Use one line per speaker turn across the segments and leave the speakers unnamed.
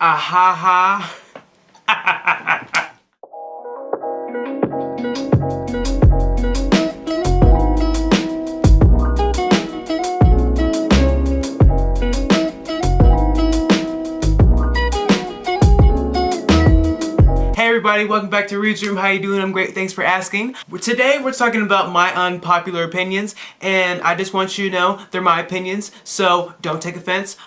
Ah ha ha. Hey everybody, welcome back to Reid's Room. How you doing? I'm great, thanks for asking. Today we're talking about my unpopular opinions, and I just want you to know they're my opinions, so don't take offense.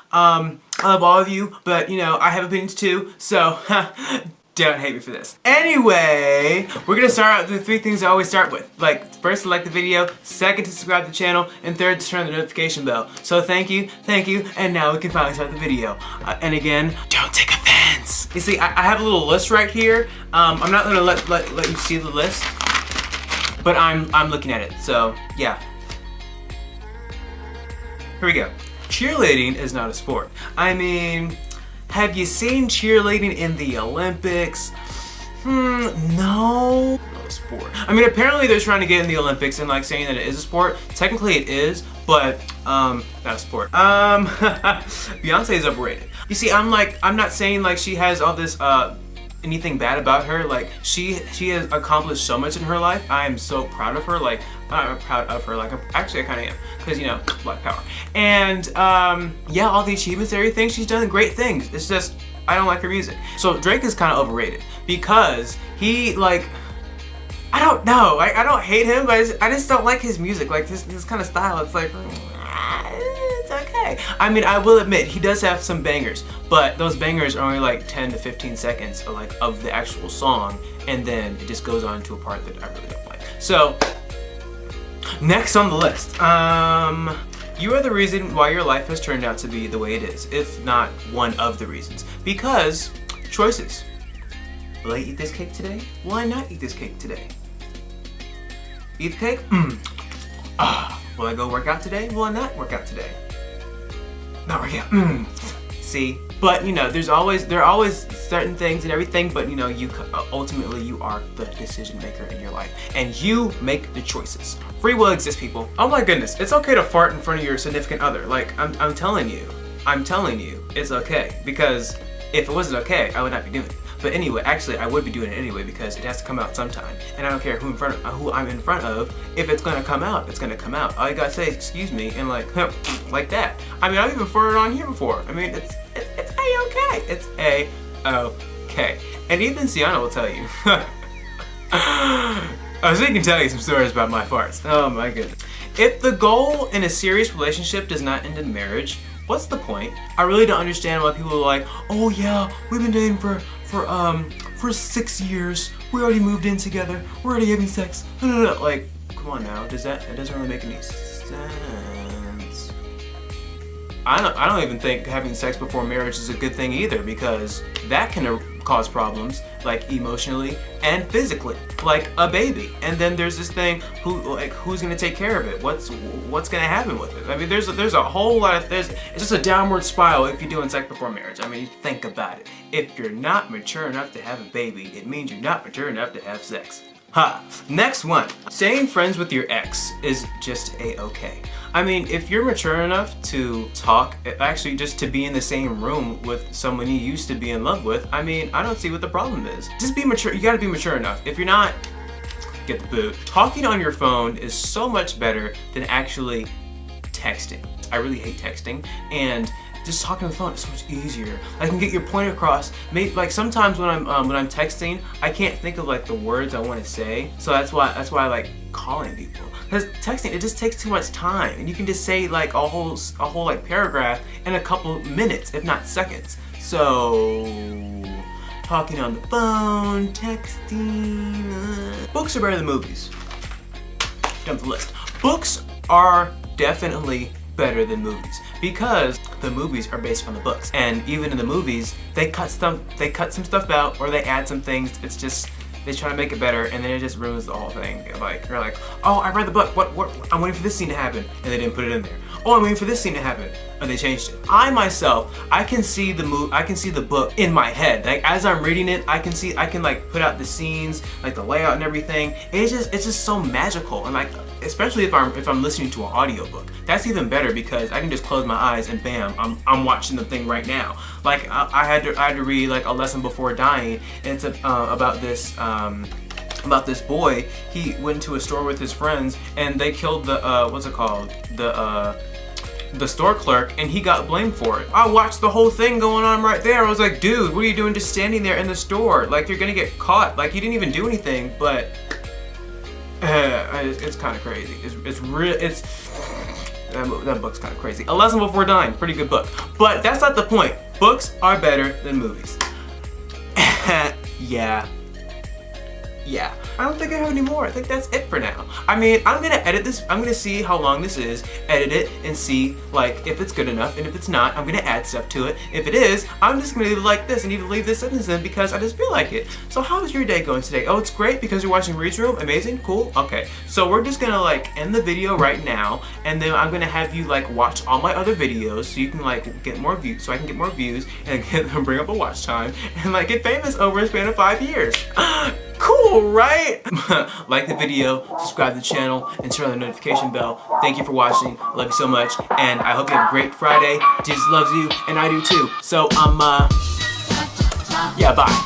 I love all of you, but you know, I have opinions too, so don't hate me for this. Anyway, we're gonna start out with the 3 things I always start with. Like, first to like the video, second to subscribe to the channel, and third to turn on the notification bell. So thank you, and now we can finally start the video. And again, don't take offense. You see, I have a little list right here. I'm not gonna let you see the list, but I'm looking at it, so yeah. Here we go. Cheerleading is not a sport. I mean, have you seen cheerleading in the Olympics? No. No sport. I mean, apparently they're trying to get in the Olympics and like saying that it is a sport. Technically it is, but not a sport. Beyonce is overrated. You see, I'm not saying like she has all this anything bad about her. Like she has accomplished so much in her life. I am so proud of her. Like I'm proud of her. Like actually I kind of am, because you know, Black Power. And yeah, all the achievements, everything, she's done great things. It's just I don't like her music. So Drake is kind of overrated because he like, I don't know. I don't hate him, but I just don't like his music. Like this kind of style. It's like it's okay. I mean, I will admit he does have some bangers, but those bangers are only like 10 to 15 seconds of the actual song, and then it just goes on to a part that I really don't like. So next on the list, you are the reason why your life has turned out to be the way it is, if not one of the reasons. Because choices. Will I eat this cake today? Will I not eat this cake today? Eat the cake? Will I go work out today? Will I not work out today? Not work out. See? But you know, there are always certain things and everything, but you know, ultimately you are the decision maker in your life, and you make the choices. Free will exists, people. Oh my goodness, it's okay to fart in front of your significant other. Like I'm telling you, it's okay, because if it wasn't okay, I would not be doing it. But anyway, actually, I would be doing it anyway because it has to come out sometime, and I don't care who I'm in front of. If it's gonna come out, it's gonna come out. All you gotta say, excuse me, and like that. I mean, I've even farted on here before. I mean, it's a-okay. It's a-okay. And even Sienna will tell you. So he can tell you some stories about my farts. Oh my goodness. If the goal in a serious relationship does not end in marriage, what's the point? I really don't understand why people are like, oh yeah, we've been dating for 6 years. We already moved in together. We're already having sex. Like, come on now. It doesn't really make any sense. I don't even think having sex before marriage is a good thing either, because that can cause problems, like emotionally and physically, like a baby. And then there's this thing, who's gonna take care of it? What's gonna happen with it? I mean, there's a whole lot of it's just a downward spiral if you're doing sex before marriage. I mean, think about it. If you're not mature enough to have a baby, it means you're not mature enough to have sex. Ha! Next one. Staying friends with your ex is just a-okay. I mean, if you're mature enough to talk, actually just to be in the same room with someone you used to be in love with, I mean, I don't see what the problem is. Just be mature. You gotta be mature enough. If you're not, get the boot. Talking on your phone is so much better than actually texting. I really hate texting, and just talking on the phone is so much easier. I can get your point across. Maybe like sometimes when I'm texting, I can't think of like the words I want to say. So that's why I like calling people. Because texting, it just takes too much time, and you can just say like a whole like paragraph in a couple minutes, if not seconds. So talking on the phone, texting. Books are better than movies. Dump the list. Books are definitely better than movies, because the movies are based on the books, and even in the movies they cut some stuff out, or they add some things. It's just they try to make it better, and then it just ruins the whole thing. Like you're like, oh, I read the book, what I'm waiting for this scene to happen, and they didn't put it in there. Oh, I'm waiting for this scene to happen, and they changed it. I myself, I can see the book in my head. Like as I'm reading it, I can like put out the scenes, like the layout and everything. It's just so magical, and like especially if I'm listening to an audiobook. That's even better because I can just close my eyes and bam, I'm watching the thing right now. Like I had to read like A Lesson Before Dying, and it's about this boy. He went to a store with his friends and they killed the what's it called, the store clerk, and he got blamed for it. I watched the whole thing going on right there. I was like, dude, what are you doing just standing there in the store? Like, you're gonna get caught. Like, you didn't even do anything. But it's kind of crazy. That book's kind of crazy. A Lesson Before Dying, pretty good book. But that's not the point. Books are better than movies. Yeah. I don't think I have any more. I think that's it for now. I mean, I'm gonna edit this. I'm gonna see how long this is, edit it, and see like if it's good enough. And if it's not, I'm gonna add stuff to it. If it is, I'm just gonna leave it like this and even leave this sentence in because I just feel like it. So how is your day going today? Oh, it's great because you're watching Reid's Room. Amazing, cool. Okay, so we're just gonna like end the video right now, and then I'm gonna have you like watch all my other videos so you can like get more views, so I can get more views and bring up a watch time and like get famous over a span of 5 years. Cool, right? Like the video, subscribe to the channel, and turn on the notification bell. Thank you for watching. Love you so much, and I hope you have a great Friday. Jesus loves you, and I do too. So, yeah, bye.